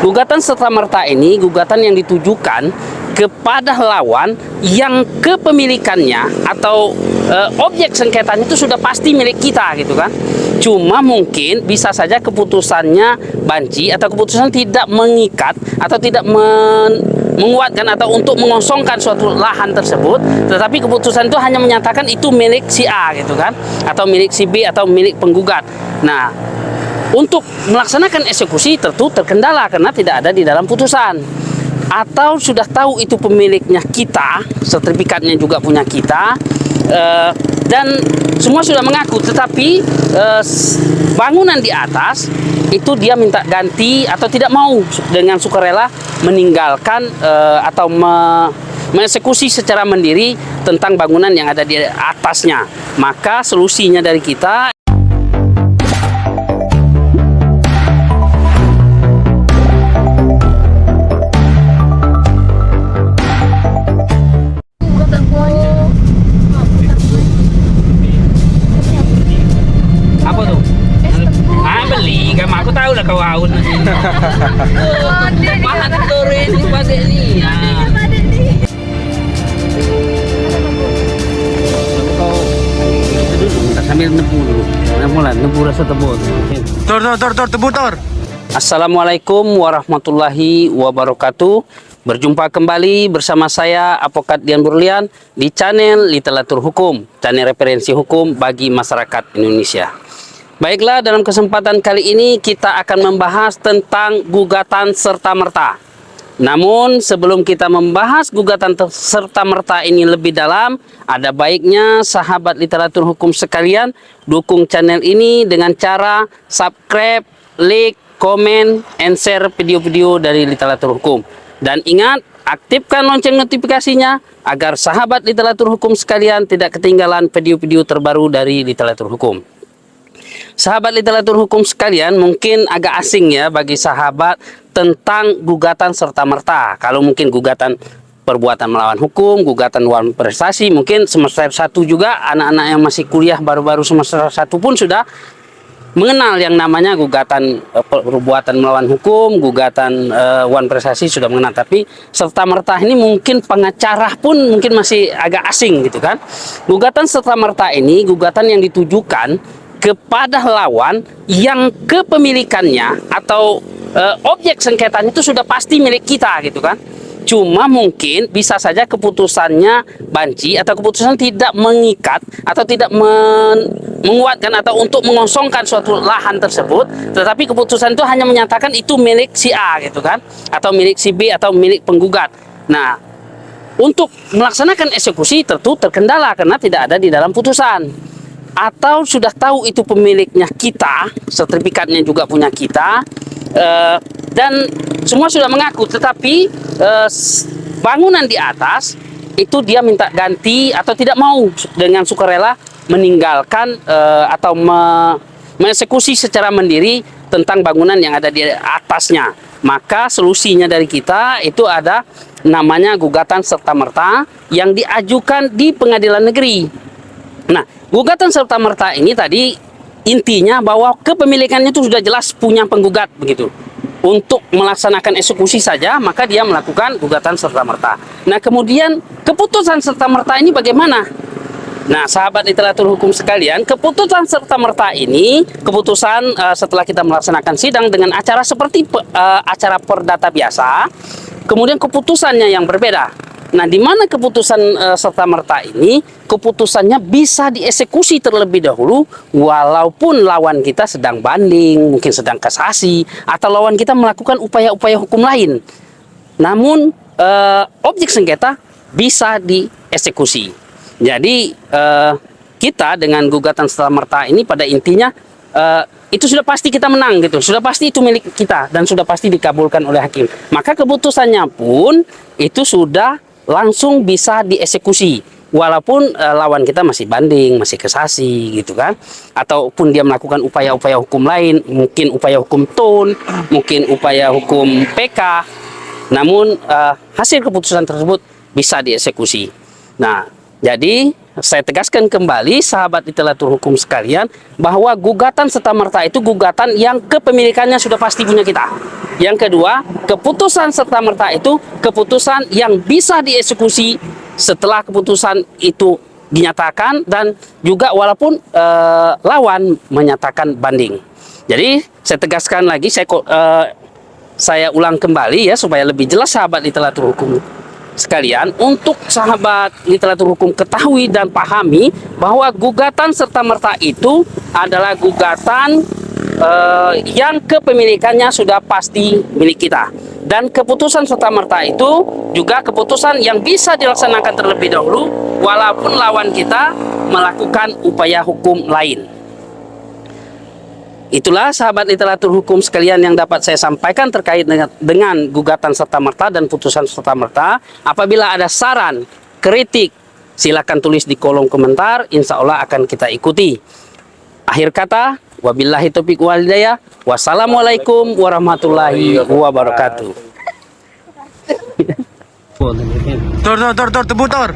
Gugatan serta-merta ini gugatan yang ditujukan kepada lawan yang kepemilikannya atau objek sengketanya itu sudah pasti milik kita gitu kan. Cuma mungkin bisa saja keputusannya banci atau keputusan tidak mengikat atau tidak menguatkan atau untuk mengosongkan suatu lahan tersebut, tetapi keputusan itu hanya menyatakan itu milik si A gitu kan, atau milik si B atau milik penggugat. Nah, untuk melaksanakan eksekusi tentu terkendala karena tidak ada di dalam putusan. Atau sudah tahu itu pemiliknya kita, sertifikatnya juga punya kita, dan semua sudah mengaku, tetapi bangunan di atas itu dia minta ganti atau tidak mau dengan sukarela meninggalkan atau mengeksekusi secara mandiri tentang bangunan yang ada di atasnya. Maka solusinya dari kita, apa tuh? Beli, kan aku tahu lah kau haun. Mahal turun di pada ini. Sambil nebu dulu. Nebu rasa tebut. Tor, tebu tor. Assalamualaikum warahmatullahi wabarakatuh. Berjumpa kembali bersama saya Advokat Dian Burlian di channel Literatur Hukum, channel referensi hukum bagi masyarakat Indonesia. Baiklah, dalam kesempatan kali ini kita akan membahas tentang gugatan serta-merta. Namun sebelum kita membahas gugatan serta-merta ini lebih dalam, ada baiknya sahabat literatur hukum sekalian dukung channel ini dengan cara subscribe, like, komen, and share video-video dari literatur hukum. Dan ingat, aktifkan lonceng notifikasinya agar sahabat literatur hukum sekalian tidak ketinggalan video-video terbaru dari literatur hukum. Sahabat literatur hukum sekalian, mungkin agak asing ya bagi sahabat tentang gugatan serta-merta. Kalau mungkin gugatan perbuatan melawan hukum, gugatan wan prestasi, mungkin semester 1 juga anak-anak yang masih kuliah baru-baru semester 1 pun sudah mengenal yang namanya gugatan perbuatan melawan hukum, gugatan wan prestasi sudah mengenal. Tapi serta-merta ini mungkin pengacara pun mungkin masih agak asing gitu kan. Gugatan serta-merta ini gugatan yang ditujukan kepada lawan yang kepemilikannya atau objek sengketanya itu sudah pasti milik kita gitu kan. Cuma mungkin bisa saja keputusannya banci atau keputusan tidak mengikat atau tidak menguatkan atau untuk mengosongkan suatu lahan tersebut, tetapi keputusan itu hanya menyatakan itu milik si A gitu kan, atau milik si B atau milik penggugat. Nah, untuk melaksanakan eksekusi tentu terkendala karena tidak ada di dalam putusan. Atau sudah tahu itu pemiliknya kita, sertifikatnya juga punya kita, dan semua sudah mengaku, tetapi bangunan di atas itu dia minta ganti atau tidak mau dengan sukarela meninggalkan atau mengeksekusi secara mandiri tentang bangunan yang ada di atasnya. Maka solusinya dari kita itu ada namanya gugatan serta-merta yang diajukan di pengadilan negeri. Nah, gugatan serta-merta ini tadi intinya bahwa kepemilikannya itu sudah jelas punya penggugat begitu. Untuk melaksanakan eksekusi saja, maka dia melakukan gugatan serta-merta. Nah, kemudian keputusan serta-merta ini bagaimana? Nah, sahabat literatur hukum sekalian, keputusan serta-merta ini, keputusan setelah kita melaksanakan sidang dengan acara seperti acara perdata biasa, kemudian keputusannya yang berbeda. Nah, di mana keputusan serta-merta ini, keputusannya bisa dieksekusi terlebih dahulu, walaupun lawan kita sedang banding, mungkin sedang kasasi, atau lawan kita melakukan upaya-upaya hukum lain. Namun, objek sengketa bisa dieksekusi. Jadi, kita dengan gugatan serta-merta ini pada intinya, itu sudah pasti kita menang gitu, sudah pasti itu milik kita, dan sudah pasti dikabulkan oleh hakim. Maka keputusannya pun itu sudah langsung bisa dieksekusi walaupun lawan kita masih banding, masih kasasi gitu kan, ataupun dia melakukan upaya-upaya hukum lain, mungkin upaya hukum TUN, mungkin upaya hukum PK, namun hasil keputusan tersebut bisa dieksekusi. Nah, jadi saya tegaskan kembali sahabat literatur hukum sekalian bahwa gugatan serta-merta itu gugatan yang kepemilikannya sudah pasti punya kita. Yang kedua, keputusan serta-merta itu keputusan yang bisa dieksekusi setelah keputusan itu dinyatakan dan juga walaupun lawan menyatakan banding. Jadi saya tegaskan lagi, saya ulang kembali ya supaya lebih jelas sahabat literatur hukum sekalian, untuk sahabat literatur hukum ketahui dan pahami bahwa gugatan serta-merta itu adalah gugatan yang kepemilikannya sudah pasti milik kita, dan keputusan serta-merta itu juga keputusan yang bisa dilaksanakan terlebih dahulu walaupun lawan kita melakukan upaya hukum lain. Itulah sahabat literatur hukum sekalian yang dapat saya sampaikan terkait dengan gugatan serta-merta dan putusan serta-merta. Apabila ada saran, kritik, silakan tulis di kolom komentar. Insya Allah akan kita ikuti. Akhir kata, wabillahi taufiq wal hidayah. Wassalamualaikum warahmatullahi wabarakatuh. Tor, tebuk tor.